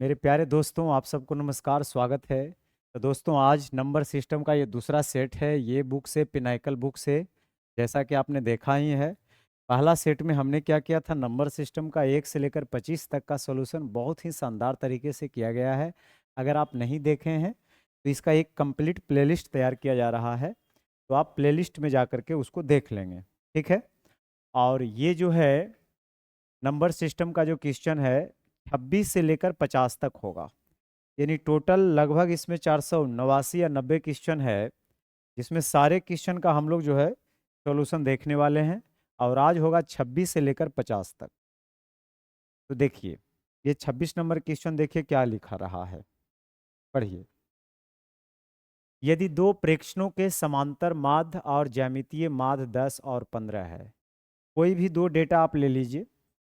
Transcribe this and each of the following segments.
मेरे प्यारे दोस्तों, आप सबको नमस्कार, स्वागत है। तो दोस्तों, आज नंबर सिस्टम का ये दूसरा सेट है। ये बुक से, पिनाइकल बुक से, जैसा कि आपने देखा ही है। पहला सेट में हमने क्या किया था, नंबर सिस्टम का 1 से लेकर 25 तक का सॉल्यूशन बहुत ही शानदार तरीके से किया गया है। अगर आप नहीं देखे हैं तो इसका एक कंप्लीट प्लेलिस्ट तैयार किया जा रहा है, तो आप प्लेलिस्ट में जा करके उसको देख लेंगे। ठीक है। और ये जो है नंबर सिस्टम का जो क्वेश्चन है, 26 से लेकर 50 तक होगा। यानी टोटल लगभग इसमें 489 या 90 क्वेश्चन है, जिसमें सारे क्वेश्चन का हम लोग जो है सॉल्यूशन देखने वाले हैं। और आज होगा 26 से लेकर 50 तक। तो देखिए, ये 26 नंबर क्वेश्चन देखिए क्या लिखा रहा है, पढ़िए। यदि दो प्रेक्षणों के समांतर माध्य और ज्यामितीय माध्य 10 और 15 है, कोई भी दो डेटा आप ले लीजिए।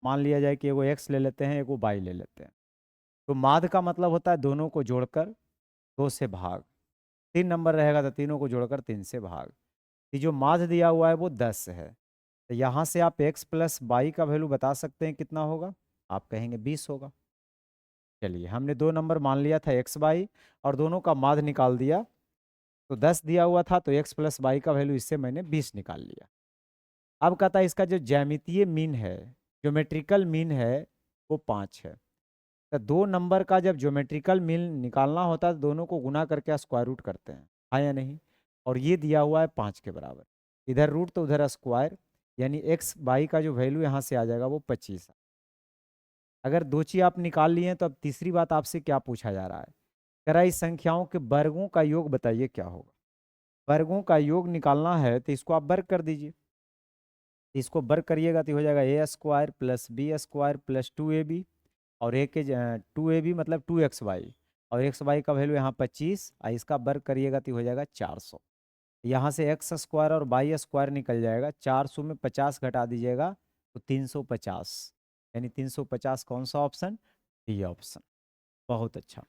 मान लिया जाए कि एगो एक्स ले लेते हैं, एगो वाई ले लेते हैं। तो माध्य का मतलब होता है दोनों को जोड़कर 2 से भाग। 3 नंबर रहेगा तो तीनों को जोड़कर 3 से भाग। ये जो माध्य दिया हुआ है वो 10 है। तो यहाँ से आप x प्लस वाई का वैल्यू बता सकते हैं कितना होगा। आप कहेंगे 20 होगा। चलिए, हमने दो नंबर मान लिया था एक्स वाई, और दोनों का माध्य निकाल दिया। तो 10 दिया हुआ था, तो x प्लस वाई का वैल्यू इससे मैंने 20 निकाल लिया। अब कहता है इसका जो ज्यामितीय मीन है, ज्योमेट्रिकल मीन है, वो 5 है। तो दो नंबर का जब ज्योमेट्रिकल मीन निकालना होता है तो दोनों को गुना करके स्क्वायर रूट करते हैं, हाँ या नहीं। और ये दिया हुआ है 5 के बराबर। इधर रूट तो उधर स्क्वायर, यानी एक्स बाई का जो वैल्यू यहाँ से आ जाएगा वो 25 है। अगर दो चीज आप निकाल लिए हैं तो अब तीसरी बात आपसे क्या पूछा जा रहा है, कह रहा है इस संख्याओं के वर्गों का योग बताइए क्या होगा। वर्गों का योग निकालना है तो इसको आप वर्ग कर दीजिए। इसको वर्ग करिएगा तो हो जाएगा A square plus B square plus 2ab। और ए के 2ab मतलब 2xy, और एक्स वाई का वैल्यू यहाँ 25, और इसका वर्ग करिएगा तो हो जाएगा 400। यहाँ से एक्स स्क्वायर और वाई स्क्वायर निकल जाएगा। 400 में 50 घटा दीजिएगा तो 350। यानी 350 कौन सा ऑप्शन, डी ऑप्शन। बहुत अच्छा।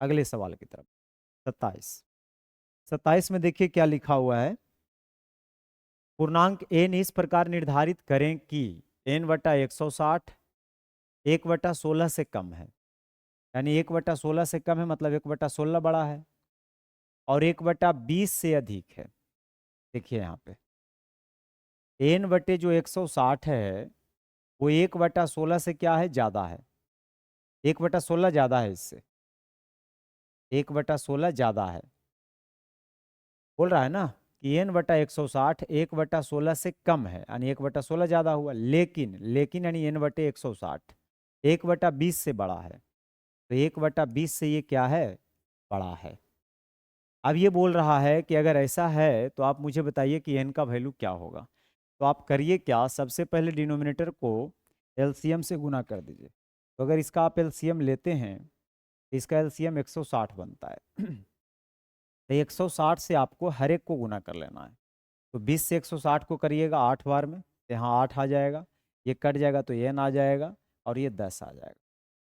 अगले सवाल की तरफ। 27। 27 में देखिए क्या लिखा हुआ है। पूर्णांक एन इस प्रकार निर्धारित करें कि एन बटा 160 1/16 से कम है। यानी 1/16 से कम है मतलब 1/16 बड़ा है, और 1/20 से अधिक है। देखिए यहाँ पे एन बटे जो 160 है, वो 1/16 से क्या है, ज्यादा है। 1/16 ज्यादा है इससे, 1/16 ज्यादा है। बोल रहा है ना कि एन बटा 160 1/16 से कम है, यानी 1/16 ज्यादा हुआ। लेकिन यानी एन बटे 160 1/20 से बड़ा है। तो 1/20 से ये क्या है, बड़ा है। अब ये बोल रहा है कि अगर ऐसा है तो आप मुझे बताइए कि एन का वैल्यू क्या होगा। तो आप करिए क्या, सबसे पहले डिनोमिनेटर को एलसीएम से गुना कर दीजिए। तो अगर इसका आप एलसीएम लेते हैं तो इसका एलसीएम 160 बनता है। तो 160 से आपको हर एक को गुना कर लेना है। तो 20 से 160 को करिएगा 8 बार में, तो यहाँ 8 आ जाएगा। ये कट जाएगा तो एन आ जाएगा, और ये 10 आ जाएगा।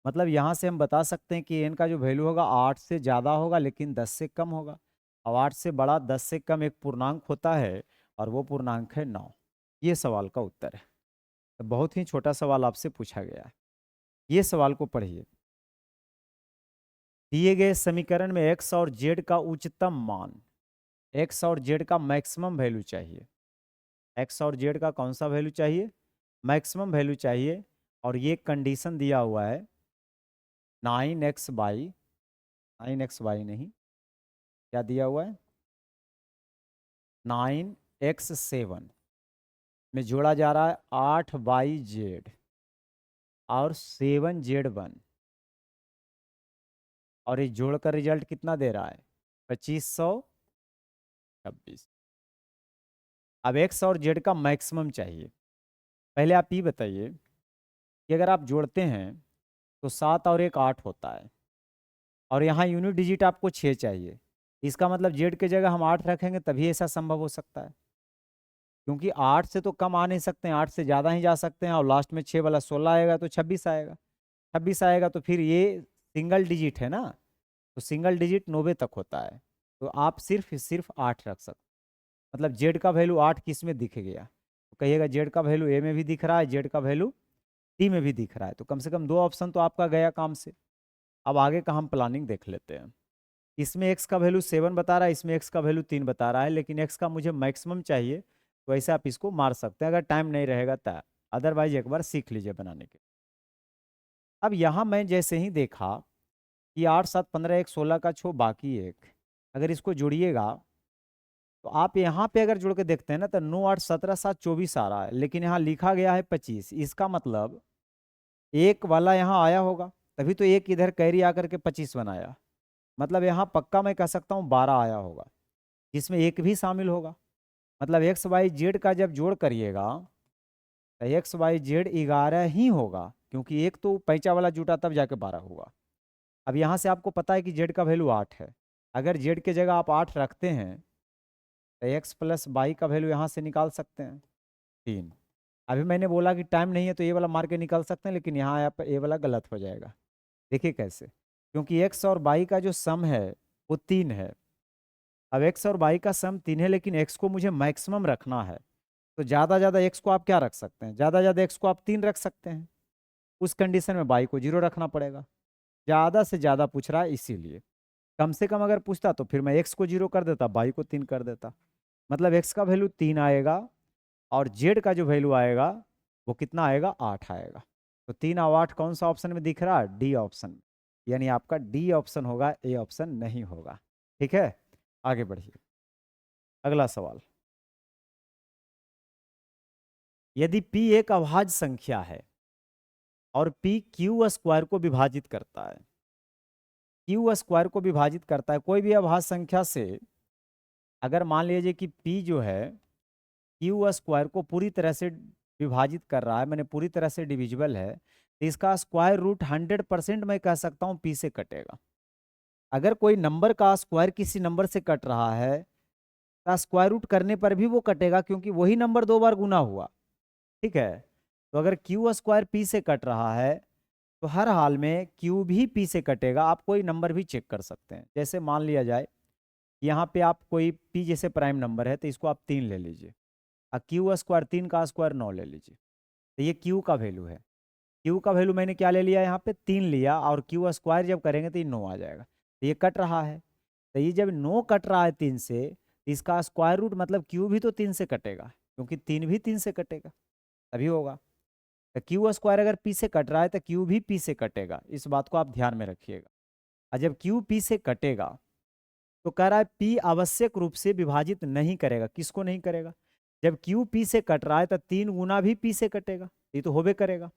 मतलब यहाँ से हम बता सकते हैं कि एन का जो वैल्यू होगा 8 से ज़्यादा होगा लेकिन 10 से कम होगा। और 8 से बड़ा 10 से कम एक पूर्णांक होता है, और वो पूर्णांक है 9। ये सवाल का उत्तर है। तो बहुत ही छोटा सवाल आपसे पूछा गया है। ये सवाल को पढ़िए। दिए गए समीकरण में एक्स और जेड का उच्चतम मान, एक्स और जेड का मैक्सिमम वैल्यू चाहिए। एक्स और जेड का कौन सा वैल्यू चाहिए, मैक्सिमम वैल्यू चाहिए। और ये कंडीशन दिया हुआ है 9x/, 9x/, नहीं, क्या दिया हुआ है, 9x7 में जोड़ा जा रहा है 8yz और 7z1। और ये जोड़कर रिजल्ट कितना दे रहा है, 2526। अब एक्स और जेड का मैक्सिमम चाहिए। पहले आप ये बताइए कि अगर आप जोड़ते हैं तो 7 और 1 8 होता है, और यहाँ यूनिट डिजिट आपको 6 चाहिए। इसका मतलब जेड के जगह हम 8 रखेंगे तभी ऐसा संभव हो सकता है, क्योंकि 8 से तो कम आ नहीं सकते हैं, 8 से ज़्यादा ही जा सकते हैं। और लास्ट में 6 वाला 16 आएगा तो 26 आएगा। 26 आएगा तो फिर ये सिंगल डिजिट है ना, तो सिंगल डिजिट 90 तक होता है। तो आप सिर्फ 8 रख सकते। मतलब जेड का वैल्यू 8 किस में दिख गया, तो कहिएगा जेड का वैल्यू ए में भी दिख रहा है, जेड का वैल्यू टी में भी दिख रहा है। तो कम से कम दो ऑप्शन तो आपका गया काम से। अब आगे का हम प्लानिंग देख लेते हैं। इसमें x का वैल्यू 7 बता रहा है, इसमें x का वैल्यू 3 बता रहा है, लेकिन x का मुझे मैक्सिमम चाहिए, तो ऐसे आप इसको मार सकते हैं अगर टाइम नहीं रहेगा तो। अदरवाइज एक बार सीख लीजिए बनाने के। अब यहाँ मैं जैसे ही देखा कि 8 7 15 1 16 का छो बाकी एक, अगर इसको जोड़िएगा तो आप यहाँ पे अगर जोड़ के देखते हैं ना तो 9 8 17 7 24 आ रहा है, लेकिन यहाँ लिखा गया है 25। इसका मतलब एक वाला यहाँ आया होगा, तभी तो एक इधर कैरी आकर के 25 बनाया। मतलब यहाँ पक्का मैं कह सकता हूँ 12 आया होगा, जिसमें एक भी शामिल होगा। मतलब एक्स वाई जेड का जब जोड़ करिएगा तो एक्स वाई जेड 11 ही होगा, क्योंकि एक तो पैंचा वाला जुटा तब जाके 12 हुआ। अब यहाँ से आपको पता है कि जेड का वैल्यू 8 है। अगर जेड के जगह आप 8 रखते हैं तो एक्स प्लस वाई का वैल्यू यहाँ से निकाल सकते हैं 3। अभी मैंने बोला कि टाइम नहीं है तो ये वाला मार के निकाल सकते हैं, लेकिन यहाँ आप ये वाला गलत हो जाएगा। देखिए कैसे, क्योंकि एक्स और वाई का जो सम है वो 3 है। अब एक्स और वाई का सम 3 है, लेकिन एक्स को मुझे मैक्सिमम रखना है, तो ज़्यादा ज़्यादा एक्स को आप क्या रख सकते हैं, ज़्यादा ज़्यादा एक्स को आप 3 रख सकते हैं। उस कंडीशन में वाई को 0 रखना पड़ेगा। ज़्यादा से ज़्यादा पूछ रहा है इसीलिए। कम से कम अगर पूछता तो फिर मैं एक्स को 0 कर देता, वाई को 3 कर देता। मतलब एक्स का वैल्यू 3 आएगा और जेड का जो वैल्यू आएगा वो कितना आएगा, 8 आएगा। तो 3 और 8 कौन सा ऑप्शन में दिख रहा है, डी ऑप्शन। यानी आपका डी ऑप्शन होगा, ए ऑप्शन नहीं होगा। ठीक है, आगे बढ़िए। अगला सवाल, यदि p एक अभाज्य संख्या है और p क्यू स्क्वायर को विभाजित करता है, क्यू स्क्वायर को विभाजित करता है कोई भी अभाज्य संख्या से, अगर मान लीजिए कि p जो है क्यू स्क्वायर को पूरी तरह से विभाजित कर रहा है, मैंने पूरी तरह से डिविजिबल है, तो इसका स्क्वायर रूट 100% मैं कह सकता हूँ p से कटेगा। अगर कोई नंबर का स्क्वायर किसी नंबर से कट रहा है तो स्क्वायर रूट करने पर भी वो कटेगा, क्योंकि वही नंबर 2 बार गुना हुआ। ठीक है, तो अगर क्यू स्क्वायर p से कट रहा है तो हर हाल में क्यू भी p से कटेगा। आप कोई नंबर भी चेक कर सकते हैं, जैसे मान लिया जाए यहाँ पे आप कोई p जैसे प्राइम नंबर है तो इसको आप 3 ले लीजिए, और क्यू स्क्वायर 3 का स्क्वायर 9 ले लीजिए, तो ये क्यू का वैल्यू है। क्यू का वैल्यू मैंने क्या ले लिया, यहाँ पे 3 लिया, और क्यू स्क्वायर जब करेंगे तो ये 9 आ जाएगा। तो ये कट रहा है, तो ये जब 9 कट रहा है 3 से, तो इसका स्क्वायर रूट मतलब क्यू भी तो 3 से कटेगा, क्योंकि 3 भी 3 से कटेगा तभी होगा। तो क्यू स्क्वायर अगर p से कट रहा है तो क्यू भी p से कटेगा, इस बात को आप ध्यान में रखिएगा। और जब क्यू p से कटेगा तो कह रहा है p आवश्यक रूप से विभाजित नहीं करेगा। किसको नहीं करेगा, जब क्यू p से कट रहा है तो 3 गुना भी p से कटेगा, ये तो होबे करेगा।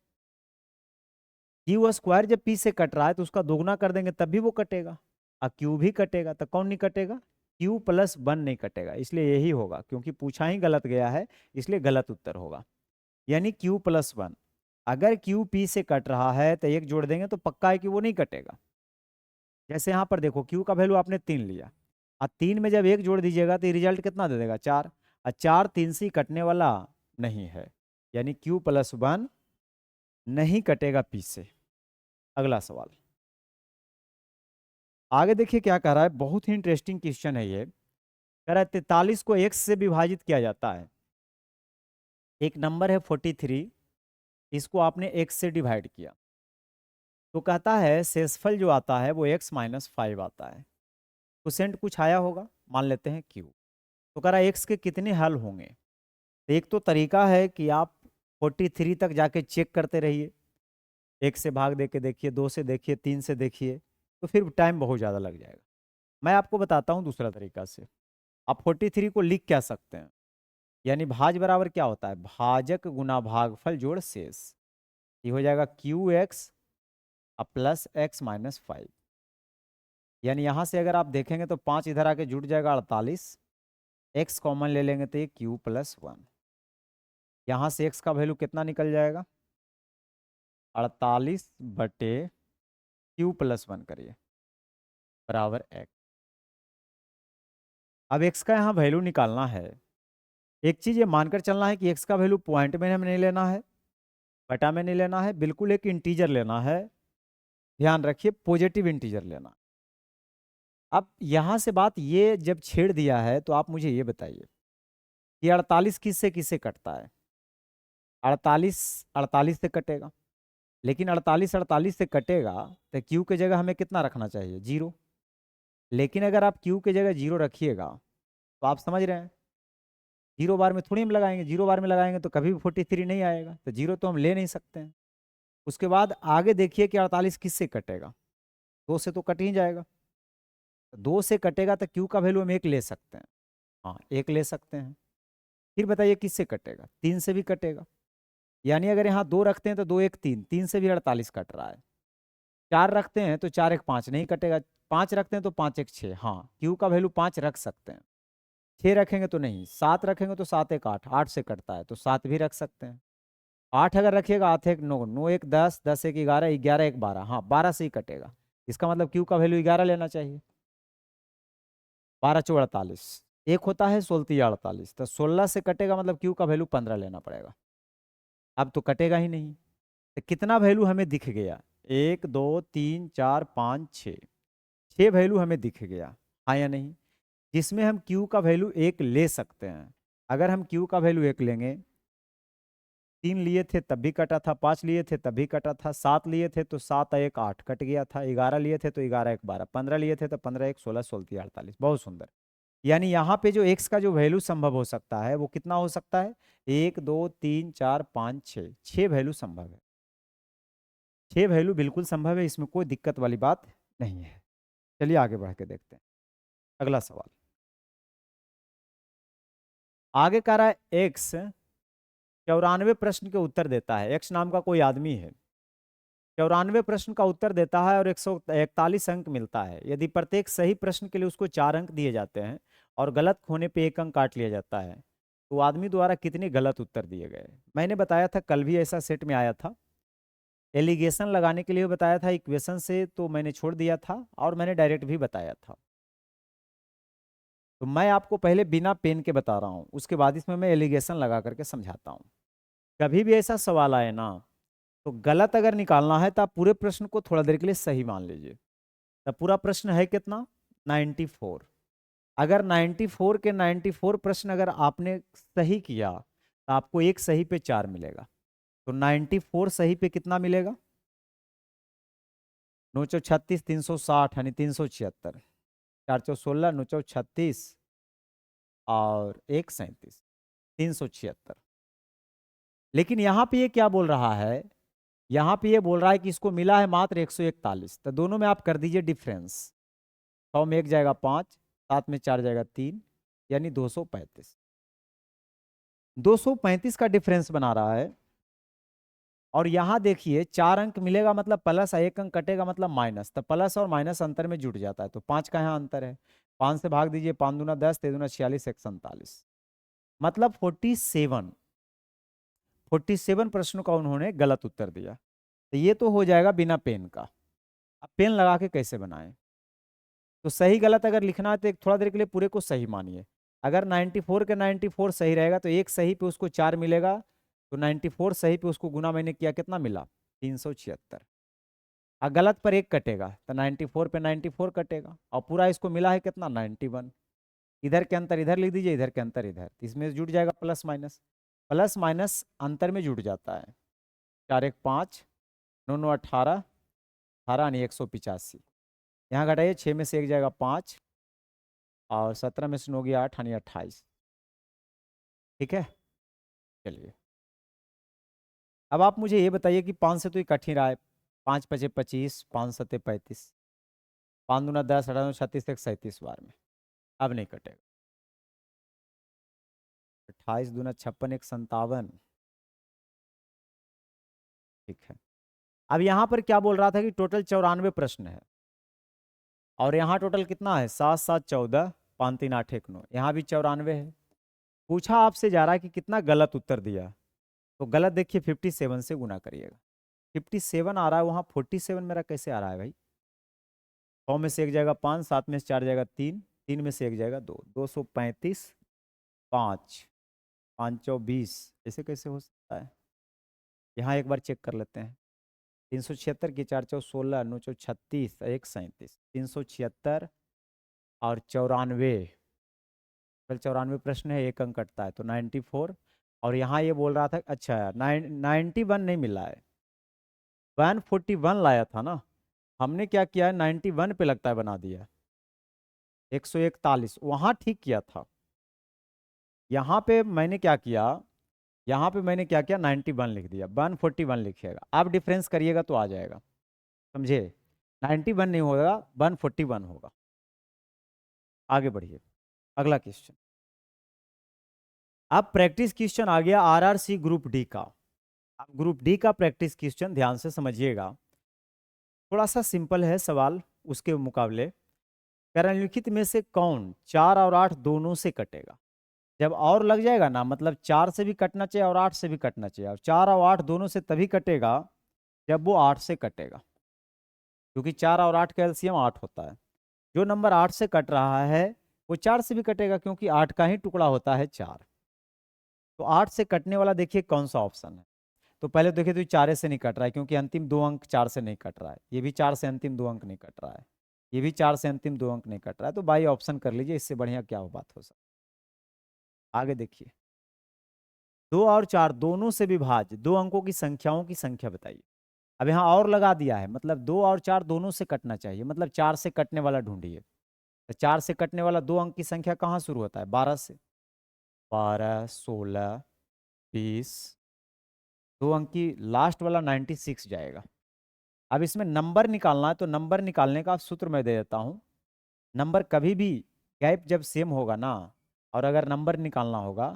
क्यू स्क्वायर जब p से कट रहा है तो उसका दोगुना कर देंगे तब भी वो कटेगा, और क्यू भी कटेगा, तो कौन नहीं कटेगा, क्यू प्लस 1 नहीं कटेगा। इसलिए यही होगा, क्योंकि पूछा ही गलत गया है, इसलिए गलत उत्तर होगा। यानी क्यू प्लस 1। अगर क्यू p से कट रहा है तो एक जोड़ देंगे तो पक्का है कि वो नहीं कटेगा। जैसे यहाँ पर देखो क्यू का वैल्यू आपने 3 लिया, और 3 में जब एक जोड़ दीजिएगा तो रिजल्ट कितना दे देगा, 4। और 4 3 से कटने वाला नहीं है, यानी क्यू प्लस 1 नहीं कटेगा p से। अगला सवाल, आगे देखिए क्या कह रहा है, बहुत ही इंटरेस्टिंग क्वेश्चन है ये। कह रहा है 43 को x से विभाजित किया जाता है। एक नंबर है 43, इसको आपने x से डिवाइड किया, तो कहता है शेषफल जो आता है वो x माइनस 5 आता है। क्वोशिएंट कुछ आया होगा, मान लेते हैं q। तो कह रहा है x के कितने हल होंगे। तो एक तो तरीका है कि आप 43 तक जाके चेक करते रहिए, 1 से भाग दे के देखिए, 2 से देखिए, 3 से देखिए, तो फिर टाइम बहुत ज़्यादा लग जाएगा। मैं आपको बताता हूँ दूसरा तरीका से। आप 43 को लिख क्या सकते हैं, यानी भाज बराबर क्या होता है, भाजक गुना भागफल जोड़ शेष। ये हो जाएगा Q x plus x minus 5। यानी यहाँ से अगर आप देखेंगे तो 5 इधर आके जुड़ जाएगा 48, एक्स कॉमन ले लेंगे तो ये क्यू प्लस 1। यहाँ से एक्स का वैल्यू कितना निकल जाएगा, 48 बटे क्यू प्लस 1 करिए बराबर एक्स। अब एक्स का यहाँ वैल्यू निकालना है। एक चीज़ ये मानकर चलना है कि एक्स का वैल्यू पॉइंट में हमें नहीं लेना है, बटा में नहीं लेना है, बिल्कुल एक इंटीजर लेना है। ध्यान रखिए, पॉजिटिव इंटीजर लेना। अब यहाँ से बात ये जब छेड़ दिया है तो आप मुझे ये बताइए कि 48 किससे किससे कटता है, 48 48 से कटेगा, लेकिन 48 48 से कटेगा तो क्यू के जगह हमें कितना रखना चाहिए, 0। लेकिन अगर आप क्यू के जगह 0 रखिएगा तो आप समझ रहे हैं 0 बार में थोड़ी हम लगाएंगे, 0 बार में लगाएंगे तो कभी भी 43 नहीं आएगा, तो 0 तो हम ले नहीं सकते हैं। उसके बाद आगे देखिए कि 48 किससे कटेगा, 2 से तो कट ही जाएगा। 2 से कटेगा तो क्यू का वैल्यू हम 1 ले सकते हैं, हाँ 1 ले सकते हैं। फिर बताइए किससे कटेगा, 3 से भी कटेगा। यानी अगर यहाँ 2 रखते हैं तो 2 1 3, 3 से भी 48 कट रहा है। 4 रखते हैं तो 4 1 5 नहीं कटेगा। 5 रखते हैं तो 5 1 6, हाँ क्यू का वैल्यू 5 रख सकते हैं। 6 रखेंगे तो नहीं, 7 रखेंगे तो 7 1 8, 8 से कटता है तो 7 भी रख सकते हैं। 8 अगर रखिएगा 8 1 9, 9 1 10, 10 1 11, 11 1 12, हाँ 12 से ही कटेगा। इसका मतलब क्यू का वैल्यू 11 लेना चाहिए। 12 चौ 48, एक होता है 16 48, तो 16 से कटेगा मतलब क्यू का वैल्यू 15 लेना पड़ेगा। अब तो कटेगा ही नहीं, तो कितना वैल्यू हमें दिख गया, 1 2 3 4 5 6, 6 वैल्यू हमें दिख गया, हाँ या नहीं। जिसमें हम क्यू का वैल्यू 1 ले सकते हैं। अगर हम क्यू का वैल्यू 1 लेंगे, 3 लिए थे तब भी कटा था, 5 लिए थे तब भी कटा था, 7 लिए थे तो 7 1 8 कट गया था, 11 लिए थे तो 11 1 12, 15 लिए थे तो 15 1 16, 16 48। बहुत सुंदर। यानी यहाँ पे जो x का जो वैल्यू संभव हो सकता है वो कितना हो सकता है, 1 2 3 4 5 6, 6 वैल्यू संभव है। 6 वैल्यू बिल्कुल संभव है, इसमें कोई दिक्कत वाली बात नहीं है। चलिए आगे बढ़ के देखते हैं अगला सवाल। आगे कह रहा है x 94 प्रश्न के उत्तर देता है। x नाम का कोई आदमी है, 94 प्रश्न का उत्तर देता है और 141 अंक मिलता है। यदि प्रत्येक सही प्रश्न के लिए उसको 4 अंक दिए जाते हैं और गलत होने पे 1 अंक काट लिया जाता है, तो आदमी द्वारा कितने गलत उत्तर दिए गए। मैंने बताया था कल भी ऐसा सेट में आया था। एलिगेशन लगाने के लिए बताया था, इक्वेशन से तो मैंने छोड़ दिया था और मैंने डायरेक्ट भी बताया था। तो मैं आपको पहले बिना पेन के बता रहा हूँ, उसके बाद इसमें मैं एलिगेशन लगा करके समझाता हूँ। कभी भी ऐसा सवाल आए ना, तो गलत अगर निकालना है तो आप पूरे प्रश्न को थोड़ा देर के लिए सही मान लीजिए। तो पूरा प्रश्न है कितना, 94। अगर 94 के 94 प्रश्न अगर आपने सही किया तो आपको एक सही पे 4 मिलेगा। तो 94 सही पे कितना मिलेगा, 9 चौ 36, 360 यानी 376, 4 चौ 16, 9 चौ 36 और 1 37, 376। लेकिन यहाँ पे ये क्या बोल रहा है, यहाँ पे ये बोल रहा है कि इसको मिला है मात्र 141। तो दोनों में आप कर दीजिए डिफरेंस, 100 में 1 जाएगा 5, 7 में 4 जाएगा 3, यानी 235। 235 का डिफरेंस बना रहा है। और यहाँ देखिए 4 अंक मिलेगा मतलब प्लस, 1 अंक कटेगा मतलब माइनस, तो प्लस और माइनस अंतर में जुड़ जाता है, तो 5 का यहाँ अंतर है। 5 से भाग दीजिए, 5 दूना 10, 3 दूना 46, 1 47, मतलब 47 प्रश्नों का उन्होंने गलत उत्तर दिया। तो ये तो हो जाएगा बिना पेन का। अब पेन लगा के कैसे बनाएं, तो सही गलत अगर लिखना है तो एक थोड़ा देर के लिए पूरे को सही मानिए। अगर 94 के 94 सही रहेगा तो एक सही पे उसको 4 मिलेगा, तो 94 सही पे उसको गुना मैंने किया, कितना मिला, 376। और गलत पर 1 कटेगा तो 94 पे 94 कटेगा, और पूरा इसको मिला है कितना, 91। इधर के अंतर इधर लिख दीजिए, इधर के अंतर इधर, इसमें जुड़ जाएगा प्लस माइनस, प्लस माइनस अंतर में जुड़ जाता है। 4 1 5, 9 9 18, 18 यानी 185। यहाँ घटाइए, 6 में से 1 जाएगा 5 और 17 में से 9 गया 8 यानी 28। ठीक है, चलिए अब आप मुझे ये बताइए कि 5 से तो ये कट ही रहा है। 5 पचे 25, 5 सत्ते 35, 5 दूना 10, 18 36, 37 बार में अब नहीं कटेगा। 28 दूना 56, 1 57। ठीक है, अब यहाँ पर क्या बोल रहा था कि टोटल 94 प्रश्न है, और यहाँ टोटल कितना है, 7 7 14, 5 3 8 1 9, यहाँ भी 94 है। पूछा आपसे जा रहा है कि कितना गलत उत्तर दिया, तो गलत देखिए 57 से गुना करिएगा। 57 आ रहा है, वहाँ 47 मेरा कैसे आ रहा है भाई। 100 में से 1 जाएगा 5, 7 में से 4 जाएगा 3, 3 में से 1 जाएगा 2, 235, 5 5 चौ 20, ऐसे कैसे हो सकता है। यहाँ एक बार चेक कर लेते हैं। 376 की 4 चौ 16, 9 चौ 36, 1 37, 376 और 94, कल 94 प्रश्न है, 1 अंक कटता है तो 94। और यहाँ ये बोल रहा था, अच्छा 91 नहीं मिला है, 141 लाया था ना, हमने क्या किया है 91 पे लगता है बना दिया, 141 वहाँ ठीक किया था। यहाँ पे मैंने क्या किया, यहाँ पे मैंने क्या किया 91 लिख दिया, 141 लिखिएगा, आप डिफरेंस करिएगा तो आ जाएगा, समझे। 91 नहीं होगा, 141 होगा। आगे बढ़िए, अगला क्वेश्चन। अब प्रैक्टिस क्वेश्चन आ गया आरआरसी ग्रुप डी का। अब ग्रुप डी का प्रैक्टिस क्वेश्चन ध्यान से समझिएगा, थोड़ा सा सिंपल है सवाल उसके मुकाबले। निम्नलिखित में से कौन 4 और 8 दोनों से कटेगा। जब और लग जाएगा ना, मतलब 4 से भी कटना चाहिए और 8 से भी कटना चाहिए, और 4 और 8 दोनों से तभी कटेगा जब वो 8 से कटेगा, क्योंकि 4 और 8 का एलसीएम 8 होता है। जो नंबर 8 से कट रहा है वो 4 से भी कटेगा, क्योंकि 8 का ही टुकड़ा होता है 4। तो 8 से कटने वाला देखिए कौन सा ऑप्शन है। तो पहले देखिए, तो 4 से नहीं कट रहा है, क्योंकि अंतिम 2 अंक 4 से नहीं कट रहा है, ये भी 4 से अंतिम 2 अंक नहीं कट रहा है, ये भी 4 से अंतिम 2 अंक नहीं कट रहा है। तो बाई ऑप्शन कर लीजिए, इससे बढ़िया क्या हो बात हो सकती। आगे देखिए, 2 और 4 दोनों से विभाज्य दो अंकों की संख्याओं की संख्या बताइए। अब यहाँ और लगा दिया है, मतलब 2 और 4 दोनों से कटना चाहिए, मतलब 4 से कटने वाला ढूंढिए। तो 4 से कटने वाला 2 अंक की संख्या कहाँ शुरू होता है, 12 से। 12, 16, 20, 2 अंक की लास्ट वाला 96 जाएगा। अब इसमें नंबर निकालना है, तो नंबर निकालने का सूत्र मैं दे देता हूँ। नंबर कभी भी गैप जब सेम होगा ना, और अगर नंबर निकालना होगा,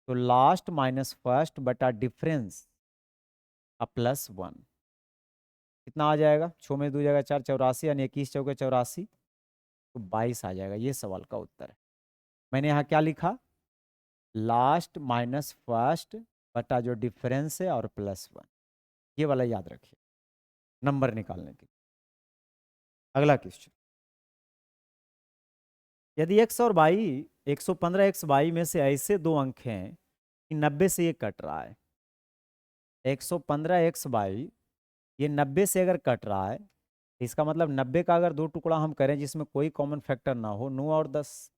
तो लास्ट माइनस फर्स्ट बटा डिफरेंस प्लस 1, कितना आ जाएगा, 6 में 2 जाएगा 4, 84, यानी 21 चौके 84, तो 22 आ जाएगा। ये सवाल का उत्तर है। मैंने यहाँ क्या लिखा, लास्ट माइनस फर्स्ट बटा जो डिफरेंस है और प्लस 1, ये वाला याद रखिए नंबर निकालने के लिए। अगला क्वेश्चन, यदि एक्स और वाई 115 एक्स वाई में से ऐसे दो अंक हैं कि 90 से ये कट रहा है, 115 एक्स वाई ये 90 से अगर कट रहा है, इसका मतलब 90 का अगर दो टुकड़ा हम करें जिसमें कोई कॉमन फैक्टर ना हो, 9 और 10,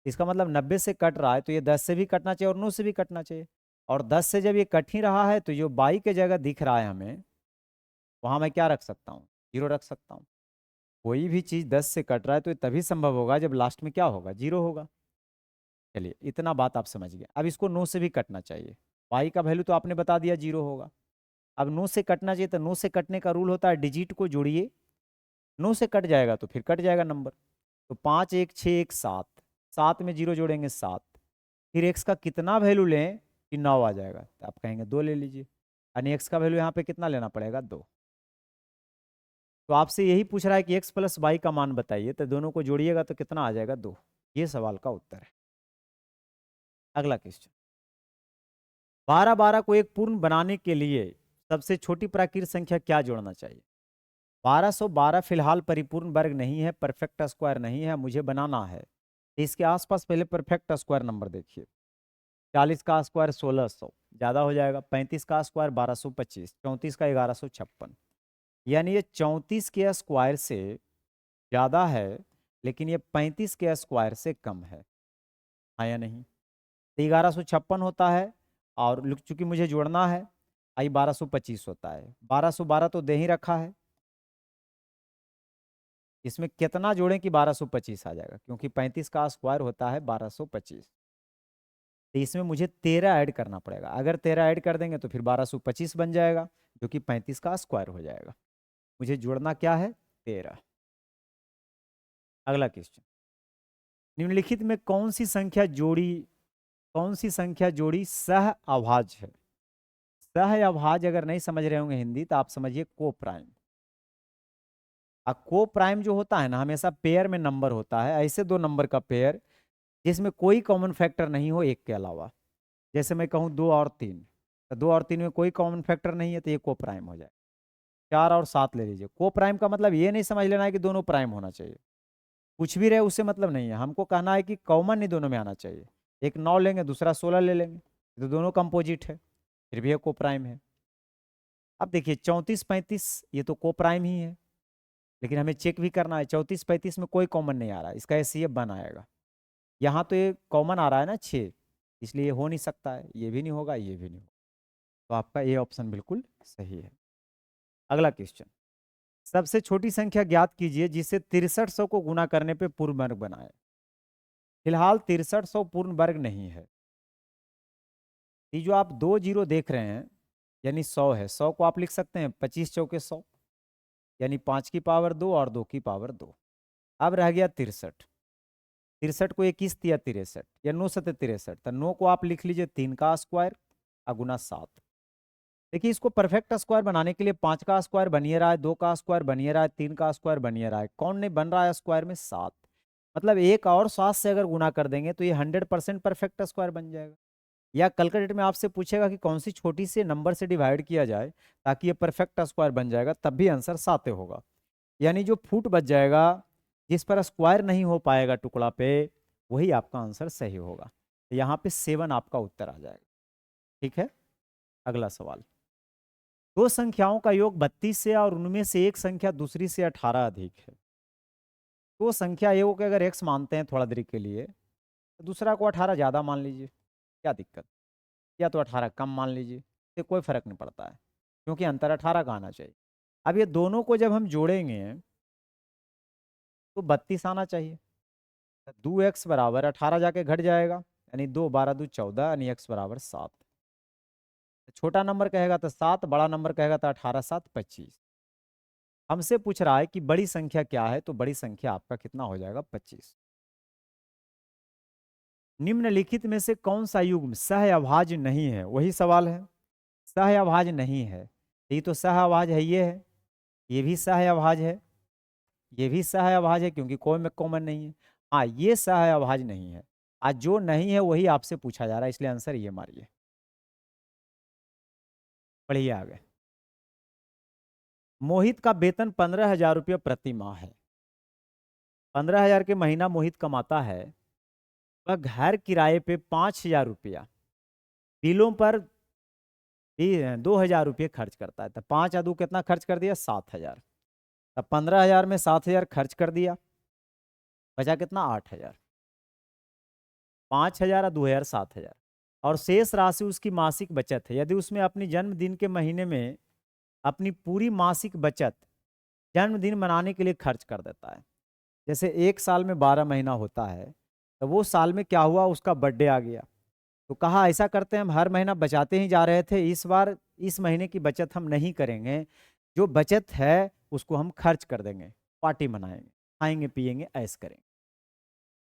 इसका मतलब 90 से कट रहा है तो ये 10 से भी कटना चाहिए और 9 से भी कटना चाहिए। और 10 से जब ये कट ही रहा है, तो जो बाई के जगह दिख रहा है हमें, वहां मैं क्या रख सकता हूँ, 0 रख सकता हूँ। कोई भी चीज़ 10 से कट रहा है तो ये तभी संभव होगा जब लास्ट में क्या होगा, 0 होगा। चलिए, इतना बात आप समझ गए। अब इसको 9 से भी कटना चाहिए, बाई का वैल्यू तो आपने बता दिया 0 होगा। अब 9 से कटना चाहिए, तो 9 से कटने का रूल होता है डिजिट को जोड़िए, 9 से कट जाएगा तो फिर कट जाएगा नंबर। तो 5 1 6 1 7, 7 में 0 जोड़ेंगे 7, फिर एक्स का कितना वैल्यू लें कि 9 आ जाएगा, तो आप कहेंगे 2 ले लीजिए, यानी एक्स का वैल्यू यहाँ पे कितना लेना पड़ेगा, 2। तो आपसे यही पूछ रहा है कि एक्स प्लस वाई का मान बताइए, तो दोनों को जोड़िएगा तो कितना आ जाएगा, 2। ये सवाल का उत्तर है। अगला क्वेश्चन, 12 12 को एक पूर्ण बनाने के लिए सबसे छोटी प्राकृत संख्या क्या जोड़ना चाहिए। 1212 फिलहाल परिपूर्ण वर्ग नहीं है, परफेक्ट स्क्वायर नहीं है, मुझे बनाना है। तो इसके आसपास पहले परफेक्ट स्क्वायर नंबर देखिए। 40 का स्क्वायर 1600, ज़्यादा हो जाएगा। 35 का स्क्वायर 1225, 34 का 1156, यानी ये 34 के स्क्वायर से ज़्यादा है, लेकिन ये 35 के स्क्वायर से कम है, हाँ या नहीं। तो 1156 होता है, और चूंकि मुझे जोड़ना है, आई 1225 होता है। 1212 तो दे ही रखा है, इसमें कितना जोड़ें कि 1225 आ जाएगा, क्योंकि 35 का स्क्वायर होता है 1225। तो इसमें मुझे 13 ऐड करना पड़ेगा, अगर 13 ऐड कर देंगे तो फिर 1225 बन जाएगा, जो कि 35 का स्क्वायर हो जाएगा। मुझे जोड़ना क्या है, 13। अगला क्वेश्चन, निम्नलिखित में कौन सी संख्या जोड़ी सह अभाज्य है। सह अभाज्य अगर नहीं समझ रहे होंगे हिंदी, तो आप समझिए को प्राइम। को प्राइम जो होता है ना, हमेशा पेयर में नंबर होता है, ऐसे दो नंबर का पेयर जिसमें कोई कॉमन फैक्टर नहीं हो एक के अलावा। जैसे मैं कहूँ 2 और 3, तो 2 और 3 में कोई कॉमन फैक्टर नहीं है, तो ये को प्राइम हो जाए। 4 और 7 ले लीजिए, को प्राइम का मतलब ये नहीं समझ लेना है कि दोनों प्राइम होना चाहिए, कुछ भी रहे उससे मतलब नहीं है। हमको कहना है कि कॉमन ही दोनों में आना चाहिए। एक 9 लेंगे, दूसरा 16 ले लेंगे, तो दोनों कंपोजिट है, फिर भी ये को प्राइम है। अब देखिए 34 35 ये तो को प्राइम ही है, लेकिन हमें चेक भी करना है। 34 35 में कोई कॉमन नहीं आ रहा है, इसका एससीएफ बन आएगा। यहाँ तो ये कॉमन आ रहा है ना 6, इसलिए ये हो नहीं सकता है, ये भी नहीं होगा, ये भी नहीं होगा। तो आपका ये ऑप्शन बिल्कुल सही है। अगला क्वेश्चन, सबसे छोटी संख्या ज्ञात कीजिए जिसे 6300 को गुना करने पे पूर्ण वर्ग बनाए। फिलहाल 6300 पूर्ण वर्ग नहीं है। ये जो आप 2 जीरो देख रहे हैं यानी 100 है, 100 को आप लिख सकते हैं 25 चौके 100, यानी 5 की पावर 2 और 2 की पावर 2। अब रह गया 63, 63 को 21 दिया 63 या 9 सत्ते 63, तो 9 को आप लिख लीजिए 3 का स्क्वायर अगुना 7। देखिए इसको परफेक्ट स्क्वायर बनाने के लिए 5 का स्क्वायर बनिए रहा है, 2 का स्क्वायर बनिए रहा है, 3 का स्क्वायर बनिए रहा है, कौन नहीं बन रहा है स्क्वायर में? 7। मतलब एक और 7 से अगर गुना कर देंगे तो ये 100% परफेक्ट स्क्वायर बन जाएगा। या कल के डेट में आपसे पूछेगा कि कौन सी छोटी सी नंबर से डिवाइड किया जाए ताकि ये परफेक्ट स्क्वायर बन जाएगा, तब भी आंसर 7 होगा। यानी जो फुट बच जाएगा जिस पर स्क्वायर नहीं हो पाएगा टुकड़ा पे, वही आपका आंसर सही होगा। तो यहाँ पे 7 आपका उत्तर आ जाएगा। ठीक है, अगला सवाल, दो संख्याओं का योग 32 है और उनमें से एक संख्या दूसरी से 18 अधिक है। तो संख्या योग के अगर x मानते हैं थोड़ा देर के लिए, तो दूसरा को 18 ज़्यादा मान लीजिए, क्या दिक्कत, या तो 18 कम मान लीजिए, इससे कोई फर्क नहीं पड़ता है क्योंकि अंतर 18 का आना चाहिए। अब ये दोनों को जब हम जोड़ेंगे तो 32 आना चाहिए। 2x बराबर 18 जाके घट जाएगा, यानी 2 12 2 14, यानी x बराबर 7। छोटा नंबर कहेगा तो 7, बड़ा नंबर कहेगा तो 18 7 25। हमसे पूछ रहा है कि बड़ी संख्या क्या है, तो बड़ी संख्या आपका कितना हो जाएगा? 25। निम्नलिखित में से कौन सा युग्म सह-अभाज्य नहीं है? वही सवाल है, सह-अभाज्य नहीं है। ये तो सह-अभाज्य है, ये भी सह-अभाज्य है, ये भी सह-अभाज्य है क्योंकि कोई में कॉमन नहीं है। हाँ, ये सह-अभाज्य नहीं है। आज जो नहीं है वही आपसे पूछा जा रहा है, इसलिए आंसर ये मारिए। पढ़िए आगे। मोहित का वेतन 15,000 रुपये प्रति माह है। 15,000 के महीना मोहित कमाता है। वह घर किराए पे 5,000 रुपया, बिलों पर 2,000 रुपये खर्च करता है। तो 5 या 2 कितना खर्च कर दिया? 7,000। तब 15,000 में 7,000 खर्च कर दिया, बचा कितना? 8,000। 5,000 और 2,000 7,000, और शेष राशि उसकी मासिक बचत है। यदि उसमें अपनी जन्मदिन के महीने में अपनी पूरी मासिक बचत जन्मदिन मनाने के लिए खर्च कर देता है, जैसे एक साल में 12 महीना होता है, तो वो साल में क्या हुआ, उसका बर्थडे आ गया, तो कहा ऐसा करते हैं हम हर महीना बचाते ही जा रहे थे, इस बार इस महीने की बचत हम नहीं करेंगे, जो बचत है उसको हम खर्च कर देंगे, पार्टी मनाएंगे, खाएंगे पिएंगे, ऐश करेंगे।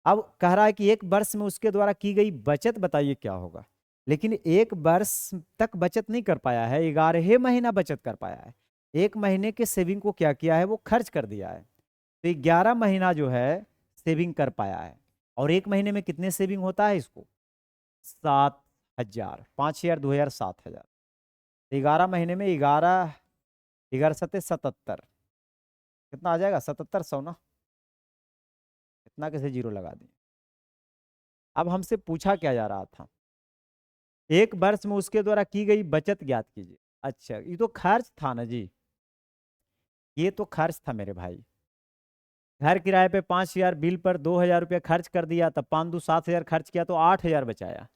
अब कह रहा है कि एक वर्ष में उसके द्वारा की गई बचत बताइए क्या होगा। लेकिन एक वर्ष तक बचत नहीं कर पाया है, 11 महीना बचत कर पाया है। एक महीने के सेविंग को क्या किया है, वो खर्च कर दिया है। तो 11 महीना जो है सेविंग कर पाया है। और एक महीने में कितने सेविंग होता है इसको? 7,000, 5,000 2,000 7,000। 11 महीने में 11 11 सत्ते 77, कितना आ जाएगा? 7700 ना, कितना कैसे जीरो लगा दिए। अब हमसे पूछा क्या जा रहा था, एक वर्ष में उसके द्वारा की गई बचत ज्ञात कीजिए। अच्छा, ये तो खर्च था ना जी, ये तो खर्च था मेरे भाई। घर किराए पे 5,000, बिल पर 2,000 रुपया खर्च कर दिया, तब 5 2 7,000 खर्च किया तो 8,000 बचाया।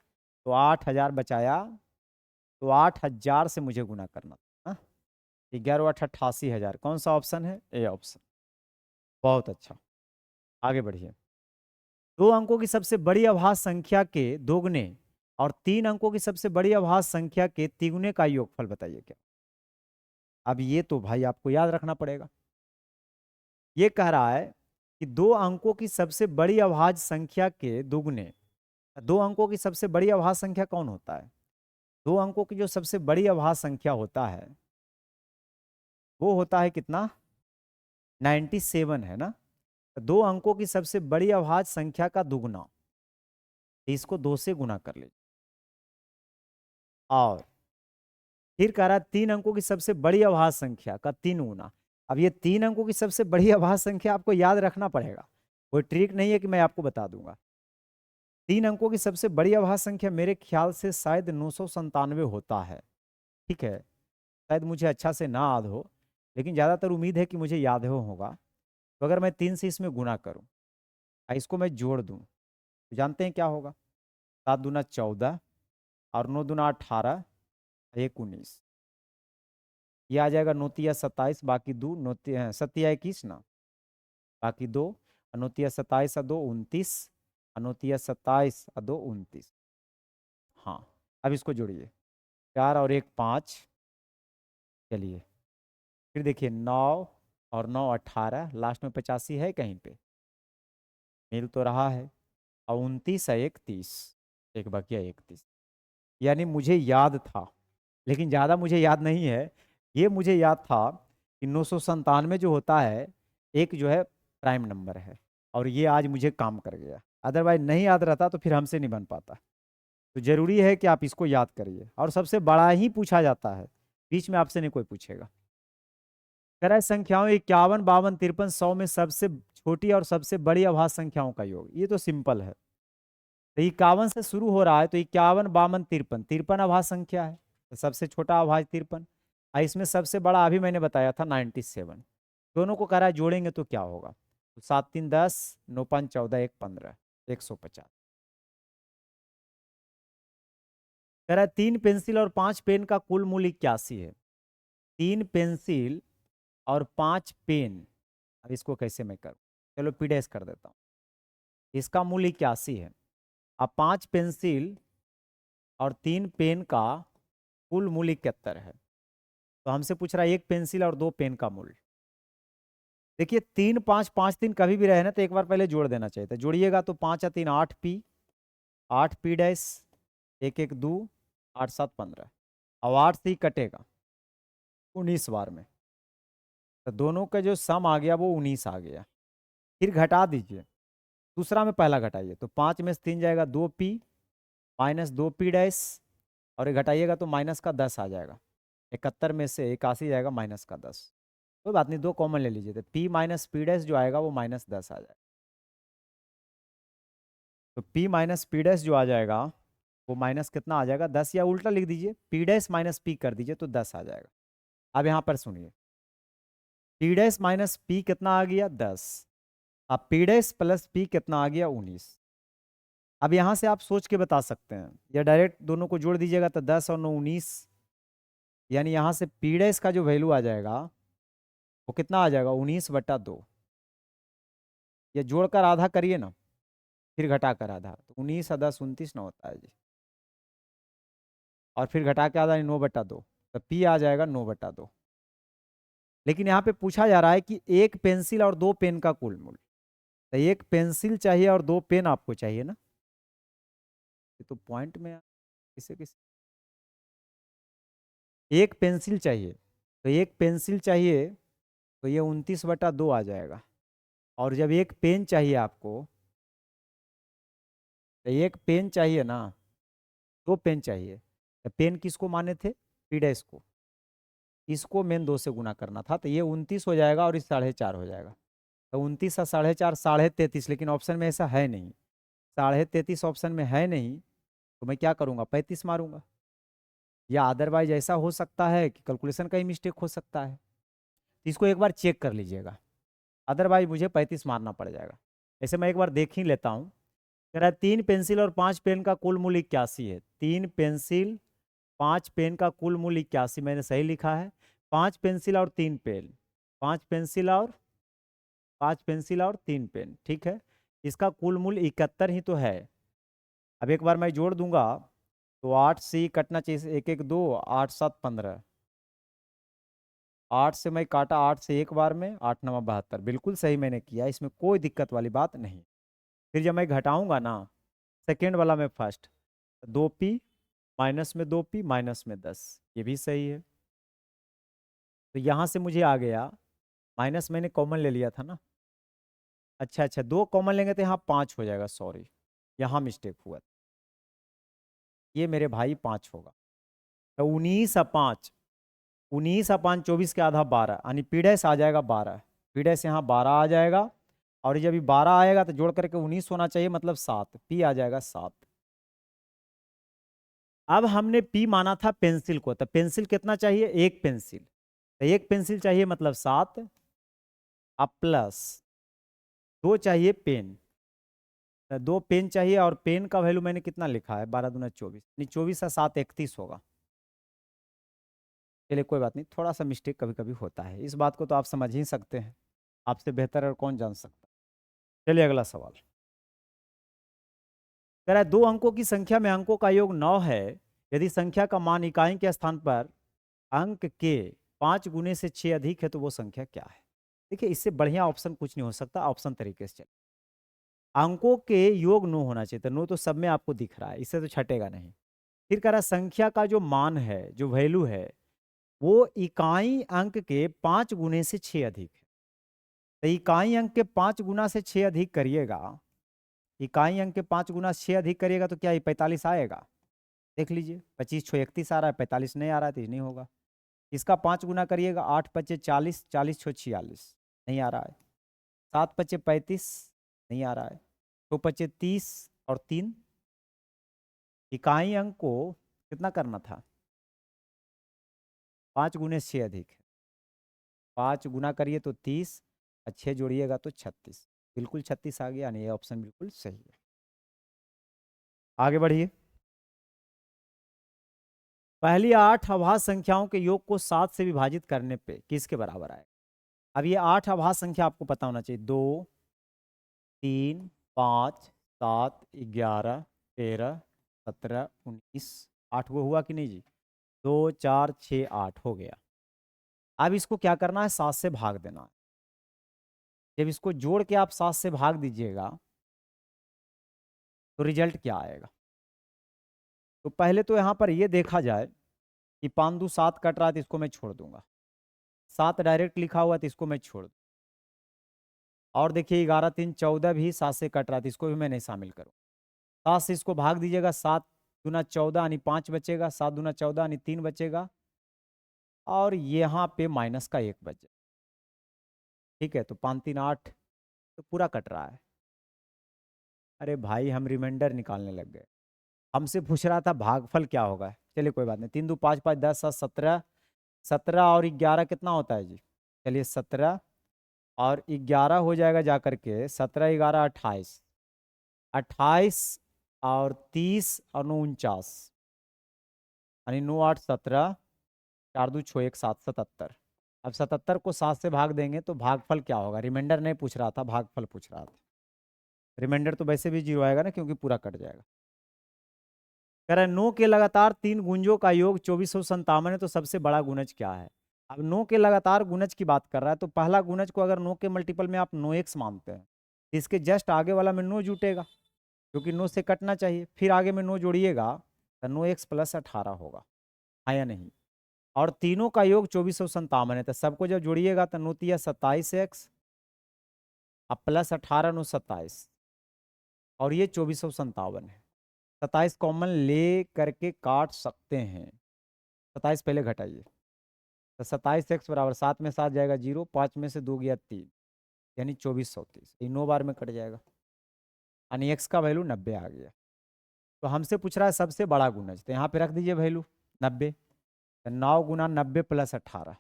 तो 8,000 बचाया, तो 8,000 से मुझे गुना करना था। 11 8 88,000, कौन सा ऑप्शन है? A option. बहुत अच्छा, आगे बढ़िए। 2 अंकों की सबसे बड़ी अभाज्य संख्या के दोगुने और 3 अंकों की सबसे बड़ी अभाज्य संख्या के तिगुने का योगफल बताइए क्या। अब ये तो भाई आपको याद रखना पड़ेगा। ये कह रहा है कि 2 अंकों की सबसे बड़ी अभाज्य संख्या के दुगने। 2 अंकों की सबसे बड़ी अभाज्य संख्या कौन होता है? 2 अंकों की जो सबसे बड़ी अभाज्य संख्या होता है वो होता है कितना? 97 है ना। 2 अंकों की सबसे बड़ी अभाज्य संख्या का दुगना, इसको 2 से गुना कर लीजिए। और फिर कह रहा है 3 अंकों की सबसे बड़ी अभाज्य संख्या का 3 गुना। अब ये 3 अंकों की सबसे बड़ी अभाज्य संख्या आपको याद रखना पड़ेगा, कोई ट्रिक नहीं है कि मैं आपको बता दूंगा। 3 अंकों की सबसे बड़ी अभाज्य संख्या मेरे ख्याल से शायद 997 होता है। ठीक है, शायद मुझे अच्छा से ना याद हो, लेकिन ज़्यादातर उम्मीद है कि मुझे याद हो होगा। तो अगर मैं 3 से इसमें गुना करूँ, इसको मैं जोड़ दूँ, तो जानते हैं क्या होगा? 7 दूना 14 और 9 दूना 18, 1 19। ये आ जाएगा 9×27, बाकी 2 9×7=21 ना, बाकी 2, 9×27=2 29, 9×27=2 29। हाँ, अब इसको जोड़िए, 4 और 1 5, चलिए फिर देखिए 9 और 9 18, लास्ट में 85 है कहीं पे, मिल तो रहा है, और 29 है 31, एक बकिया 31। यानी मुझे याद था, लेकिन ज़्यादा मुझे याद नहीं है, ये मुझे याद था कि 997 जो होता है एक जो है प्राइम नंबर है, और ये आज मुझे काम कर गया, अदरवाइज नहीं याद रहता तो फिर हमसे नहीं बन पाता। तो जरूरी है कि आप इसको याद करिए, और सबसे बड़ा ही पूछा जाता है, बीच में आपसे नहीं कोई पूछेगा। कह रहा है संख्याओं 51 52 53 100 में सबसे छोटी और सबसे बड़ी अभाज्य संख्याओं का योग, ये तो सिंपल है। तो 51 से शुरू हो रहा है, तो 51 52 53, 53 अभाज्य संख्या है, तो सबसे छोटा अभाज्य 53, और इसमें सबसे बड़ा अभी मैंने बताया था 97। दोनों को कह रहा है जोड़ेंगे तो क्या होगा, तो 7 3 10, 9 5 14, 1 15, 150। कह रहा है 3 पेंसिल और 5 पेन का कुल मूल्य 81 है। 3 पेंसिल और 5 पेन, अब इसको कैसे मैं करूं, चलो पीडीएस कर देता हूं। इसका मूल्य 81 है। अब 5 पेंसिल और 3 पेन का कुल मूल्य 71 है, तो हमसे पूछ रहा है एक पेंसिल और 2 पेन का मूल्य। देखिए 3 5 5 3 कभी भी रहे ना, तो एक बार पहले जोड़ देना चाहिए था, जोड़िएगा तो 5 या 3 8 पी, 8 पी डैश, 1 1 2, 8 7 15, और 8 से ही कटेगा 19 बार में, तो दोनों का जो सम आ गया वो 19 आ गया। फिर घटा दीजिए, दूसरा में पहला घटाइए, तो 5 में से 3 जाएगा 2 पी, माइनस 2 पी डैश, और ये घटाइएगा तो माइनस का 10 आ जाएगा। 71 में से 81 जाएगा माइनस का 10, कोई बात नहीं, 2 कॉमन ले लीजिए, तो पी माइनस पी डैश जो आएगा वो -10 आ जाएगा। तो पी माइनस पी डैश जो आ जाएगा वो माइनस कितना आ जाएगा, 10, या उल्टा लिख दीजिए, पी डैश माइनस पी कर दीजिए तो 10 आ जाएगा। अब यहाँ पर सुनिए, पी डैश माइनस पी कितना आ गया, 10। अब पी डैश प्लस पी कितना आ गया, 19। अब यहाँ से आप सोच के बता सकते हैं, या डायरेक्ट दोनों को जोड़ दीजिएगा तो 10 और 9 19, यानी यहाँ से पी डैश का जो वैल्यू आ जाएगा वो कितना आ जाएगा, 19/2। ये जोड़कर आधा करिए ना, फिर घटाकर आधा, तो 19 और 10 29 ना होता है जी, और फिर घटा के आधा 9/2, तो पी आ जाएगा 9/2। लेकिन यहाँ पे पूछा जा रहा है कि एक पेंसिल और 2 पेन का कुल मूल्य, तो एक पेंसिल चाहिए और 2 पेन आपको चाहिए ना, ये तो पॉइंट में किसे किसे एक पेंसिल चाहिए, तो एक पेंसिल चाहिए तो ये 29/2 आ जाएगा, और जब एक पेन चाहिए आपको, तो एक पेन चाहिए ना, 2 पेन चाहिए, तो पेन किसको माने थे, पी डैश को, इसको मेन 2 से गुना करना था, तो ये 29 हो जाएगा और इस 4.5 हो जाएगा, तो 29 और 4.5 33, लेकिन ऑप्शन में ऐसा है नहीं, 33 ऑप्शन में है नहीं, तो मैं क्या करूँगा, 35 मारूंगा, या अदरवाइज ऐसा हो सकता है कि कैलकुलेशन का ही मिस्टेक हो सकता है, तो इसको एक बार चेक कर लीजिएगा, अदरवाइज मुझे 35 मारना पड़ जाएगा। ऐसे मैं एक बार देख ही लेता हूँ। कह रहा है 3 पेंसिल और 5 पेन का कुल मूल्य 81 है। 3 पेंसिल 5 पेन का कुल मूल्य 81, मैंने सही लिखा है, 5 पेंसिल और 3 पेन, 5 पेंसिल और 3 पेन, ठीक है, इसका कुल मूल्य 71 ही तो है। अब एक बार मैं जोड़ दूंगा तो 8 से ही कटना चाहिए, 1 1 2, 8 7 15, 8 से मैं काटा, 8 से एक बार में, 8 9 72, बिल्कुल सही मैंने किया, इसमें कोई दिक्कत वाली बात नहीं। फिर जब मैं घटाऊंगा ना, सेकेंड वाला में फर्स्ट, 2p, माइनस में 2p, माइनस में 10, ये भी सही है। तो यहाँ से मुझे आ गया, माइनस मैंने कॉमन ले लिया था ना, अच्छा अच्छा, 2 कॉमन लेंगे तो यहाँ 5 हो जाएगा, सॉरी यहाँ मिस्टेक हुआ, ये मेरे भाई 5 होगा, तो 19/5, 19/24 के आधा 12, यानी पी डैश आ जाएगा 12, पी डैश यहाँ 12 आ जाएगा, और जब ये 12 आएगा तो जोड़ करके 19 होना चाहिए, मतलब 7, पी आ जाएगा 7। अब हमने पी माना था पेंसिल को, तो पेंसिल कितना चाहिए, एक पेंसिल, तो एक पेंसिल चाहिए मतलब 7, अब प्लस 2 चाहिए पेन, तो 2 पेन चाहिए, और पेन का वैल्यू मैंने कितना लिखा है, 12 दूना 24, यानी 24 और 7 31 होगा, चलिए कोई बात नहीं, थोड़ा सा मिस्टेक कभी कभी होता है, इस बात को तो आप समझ ही सकते हैं, आपसे बेहतर और कौन जान सकता है। चलिए अगला सवाल कह रहा है, 2 अंकों की संख्या में अंकों का योग 9 है। यदि संख्या का मान इकाई के स्थान पर अंक के 5 गुने से 6 अधिक है तो वो संख्या क्या है? देखिए इससे बढ़िया ऑप्शन कुछ नहीं हो सकता, ऑप्शन तरीके से चले। अंकों के योग 9 होना चाहिए, तो 9 तो सब में आपको दिख रहा है, इससे तो छटेगा नहीं। फिर कह रहा है संख्या का जो मान है, जो वैल्यू है, वो इकाई अंक के 5 गुने से 6 अधिक है। तो इकाई अंक के 5 गुना से 6 अधिक करिएगा, इकाई अंक के 5 गुना से 6 अधिक करिएगा तो क्या ये 45 आएगा? देख लीजिए, 25 छो 31 आ रहा है, 45 नहीं आ रहा है, तो ये नहीं होगा। इसका 5 गुना करिएगा, 8 पच्चे 40, 40 छो 46, नहीं आ रहा है। 7 पच्चे 35, नहीं आ रहा है। 2 पच्चे 30 और 3, इकाई अंक को कितना करना था? 5 गुने से 6 अधिक है, 5 गुना करिए तो 30 और 6 जोड़िएगा तो 36, बिल्कुल 36 आ गया। नहीं, ये ऑप्शन बिल्कुल सही है। आगे बढ़िए। पहली 8 अभाज्य संख्याओं के योग को 7 से विभाजित करने पे किसके बराबर आए? अब ये 8 अभाज्य संख्या आपको पता होना चाहिए, 2, 3, 5, 7, 11, 13, 17, 19, 8 वो हुआ कि नहीं जी? 2, 4, 6, 8 हो गया। अब इसको क्या करना है? 7 से भाग देना है। जब इसको जोड़ के आप 7 से भाग दीजिएगा तो रिजल्ट क्या आएगा? तो पहले तो यहाँ पर ये देखा जाए कि 5 दूँ 7 कट रहा है तो इसको मैं छोड़ दूंगा, 7 डायरेक्ट लिखा हुआ तो इसको मैं छोड़ दूँ। और देखिए 11 3 14 भी 7 से कट रहा था, इसको भी मैं नहीं शामिल करूँ। 7 से इसको भाग दीजिएगा, 7 दूना 14 यानी 5 बचेगा, 7 दूना 14 यानी 3 बचेगा, और यहाँ पे माइनस का 1 बचे। ठीक है, तो 5 3 8 तो पूरा कट रहा है। अरे भाई हम रिमाइंडर निकालने लग गए, हमसे पूछ रहा था भागफल क्या होगा। चलिए कोई बात नहीं, 3 2 5 5 10 7 17, 17 और 11 कितना होता है जी? चलिए 17 और 11 हो जाएगा जा करके, 17 11 28, 28 और 30 और 49, यानी 9 8 17, 4 2 6 1 7, 77। अब 77 को 7 से भाग देंगे तो भागफल क्या होगा? रिमाइंडर नहीं पूछ रहा था, भागफल पूछ रहा था। रिमाइंडर तो वैसे भी 0 आएगा ना, क्योंकि पूरा कट जाएगा। कह रहा है 9 के लगातार 3 गुंजों का योग 2457 है, तो सबसे बड़ा गुणज क्या है? अब 9 के लगातार गुणज की बात कर रहा है, तो पहला गुणज को अगर 9 के मल्टीपल में आप 9x मानते हैं, इसके जस्ट आगे वाला में 9 जुटेगा, क्योंकि 9 से कटना चाहिए। फिर आगे में 9 जोड़िएगा तो 9x + 18 होगा, हाँ या नहीं? और तीनों का योग 2457 है, तो सबको जब जोड़िएगा तो 9 तिया 27x अब +18 9 27, और ये 2457 है। 27 कॉमन ले करके काट सकते हैं, 27 पहले घटाइए, तो 27x बराबर 7 में 7 जाएगा 0, 5 में से 2 गया 3, यानी 2430, ये 9 बार में कट जाएगा, यानी x का वैल्यू 90 आ गया। तो हमसे पूछ रहा है सबसे बड़ा गुणज, तो यहाँ पे रख दीजिए वैल्यू 90, तो 9 गुना 90 + 18,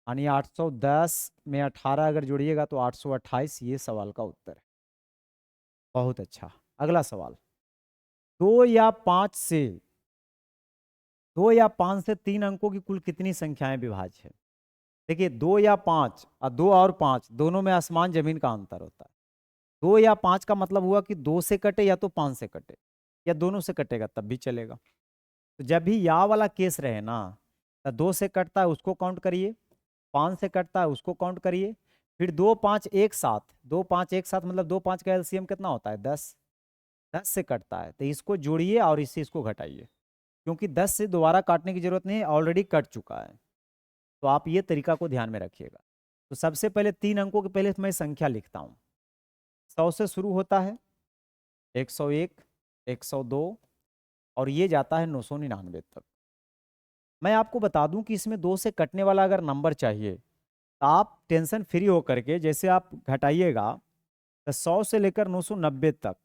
यानी 810 में 18 अगर जोड़िएगा तो 828, ये सवाल का उत्तर है। बहुत अच्छा। अगला सवाल, 2 या 5 से 3 अंकों की कुल कितनी संख्याएं विभाज्य है? देखिए 2 या 5, और 2 और 5 दोनों में आसमान जमीन का अंतर होता है। 2 या 5 का मतलब हुआ कि 2 से कटे या तो 5 से कटे, या दोनों से कटेगा तब भी चलेगा। तो जब भी या वाला केस रहे ना, तो 2 से कटता है उसको काउंट करिए, 5 से कटता है उसको काउंट करिए, फिर 2 5 एक साथ, 2 5 एक साथ मतलब 2 5 का एलसीएम कितना होता है? 10, 10 से कटता है तो इसको जोड़िए और इससे इसको घटाइए, क्योंकि 10 से दोबारा काटने की जरूरत नहीं है, ऑलरेडी कट चुका है। तो आप ये तरीका को ध्यान में रखिएगा। तो सबसे पहले 3 अंकों के पहले मैं संख्या लिखता हूँ। 100 से शुरू होता है, 101, 102, और ये जाता है 999 तक। मैं आपको बता दूं कि इसमें 2 से कटने वाला अगर नंबर चाहिए तो आप टेंशन फ्री होकर के, जैसे आप घटाइएगा तो 100 से लेकर 990 तक,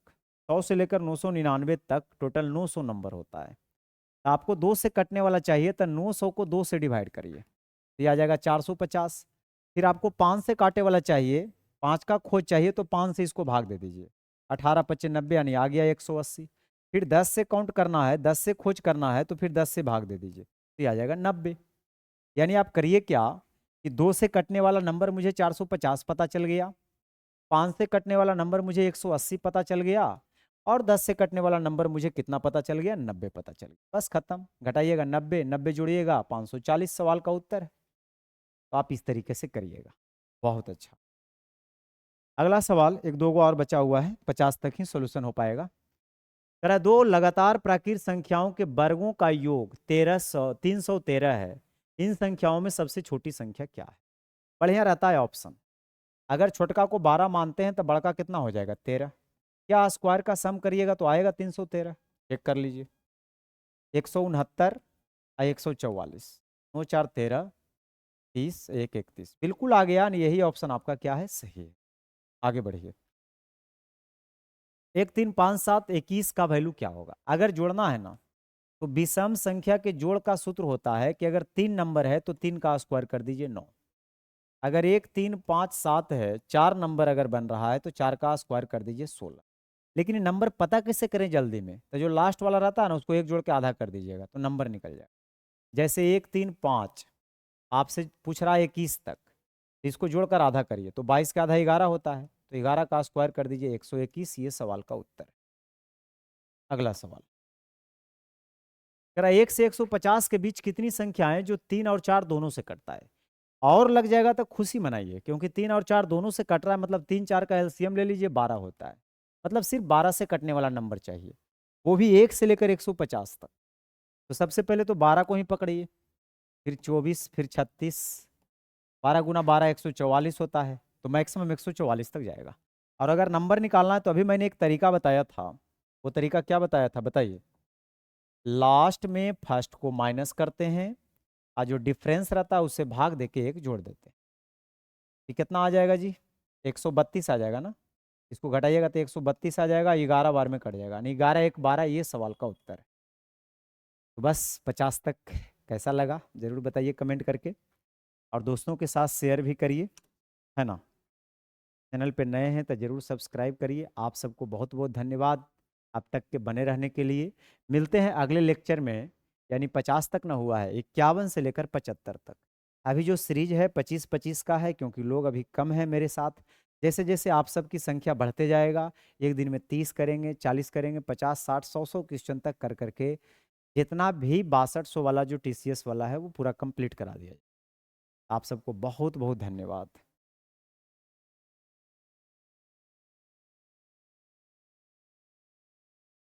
100 से लेकर 999 तक टोटल 900 नंबर होता है। तो आपको 2 से कटने वाला चाहिए तो 900 को 2 से डिवाइड करिए, तो ये आ जाएगा 450। फिर आपको 5 से काटे वाला चाहिए, 5 का खोज चाहिए, तो 5 से इसको भाग दे दीजिए, 18 25 90, यानी आ गया 180। फिर 10 से काउंट करना है, 10 से खोज करना है, तो फिर 10 से भाग दे दीजिए, तो ये आ जाएगा 90। यानी आप करिए क्या कि 2 से कटने वाला नंबर मुझे 450 पता चल गया, 5 से कटने वाला नंबर मुझे 180 पता चल गया, और 10 से कटने वाला नंबर मुझे कितना पता चल गया, 90 पता चल गया। बस खत्म। घटाइएगा 90, 90 जोड़िएगा 540 सवाल का उत्तर है। तो आप इस तरीके से करिएगा। बहुत अच्छा। अगला सवाल, एक दो को और बचा हुआ है, 50 तक ही सोल्यूशन हो पाएगा। कह रहा है, दो लगातार प्राकृत संख्याओं के वर्गों का योग 313 है। इन संख्याओं में सबसे छोटी संख्या क्या है? बढ़िया रहता है ऑप्शन। अगर छोटका को 12 मानते हैं तो बड़का कितना हो जाएगा, 13। क्या स्क्वायर का सम करिएगा तो आएगा 313। चेक कर लीजिए। 169 और 144, 9 4 13, 30 1 31, बिल्कुल आ गया। यही ऑप्शन आपका क्या है, सही है। आगे बढ़िए। 1 3 5 7 21 का वैल्यू क्या होगा? अगर जोड़ना है ना, तो विषम संख्या के जोड़ का सूत्र होता है कि अगर 3 नंबर है तो 3 का स्क्वायर कर दीजिए 9। अगर 1 3 5 7 है, 4 नंबर अगर बन रहा है तो 4 का स्क्वायर कर दीजिए 16। लेकिन ये नंबर पता कैसे करें जल्दी में? तो जो लास्ट वाला रहता है ना, उसको एक जोड़ के आधा कर दीजिएगा तो नंबर निकल जाएगा। जैसे 1 3 5 आपसे पूछ रहा है 21 तक, तो इसको जोड़कर आधा करिए तो 22 का आधा 11 होता है, तो 11 का स्क्वायर कर दीजिए 121। ये सवाल का उत्तर है। अगला सवाल, कह रहा है 1 से 150 के बीच कितनी संख्याएं जो 3 और 4 दोनों से कटता है? और लग जाएगा तो खुशी मनाइए, क्योंकि 3 और 4 दोनों से कट रहा है, मतलब 3 4 का एलसीएम ले लीजिए 12 होता है। मतलब सिर्फ 12 से कटने वाला नंबर चाहिए, वो भी 1 से लेकर 150 तक। तो सबसे पहले तो 12 को ही पकड़िए, फिर 24, फिर 36। 12 गुना 12 144 होता है, तो मैक्सिमम 144 तक जाएगा। और अगर नंबर निकालना है तो अभी मैंने एक तरीका बताया था। वो तरीका क्या बताया था बताइए? लास्ट में फर्स्ट को माइनस करते हैं और जो डिफरेंस रहता है उससे भाग देके एक जोड़ देते हैं। ये कितना आ जाएगा जी? 132 आ जाएगा ना। इसको घटाइएगा तो 132 आ जाएगा, 11 बार में कट जाएगा, नहीं 11 1 12। ये सवाल का उत्तर है। तो बस 50 तक कैसा लगा जरूर बताइए कमेंट करके, और दोस्तों के साथ शेयर भी करिए, है ना। चैनल पे नए हैं तो जरूर सब्सक्राइब करिए। आप सबको बहुत बहुत धन्यवाद अब तक के बने रहने के लिए। मिलते हैं अगले लेक्चर में, यानी 50 तक ना हुआ है, 51 से लेकर 75 तक। अभी जो सीरीज है 25-25 का है, क्योंकि लोग अभी कम है मेरे साथ। जैसे जैसे आप सबकी संख्या बढ़ते जाएगा, एक दिन में 30 करेंगे, 40 करेंगे, 50 60 100 क्वेश्चन तक कर करके जितना भी 6200 वाला जो टीसीएस वाला है वो पूरा कंप्लीट करा दिया जाए। आप सबको बहुत बहुत धन्यवाद।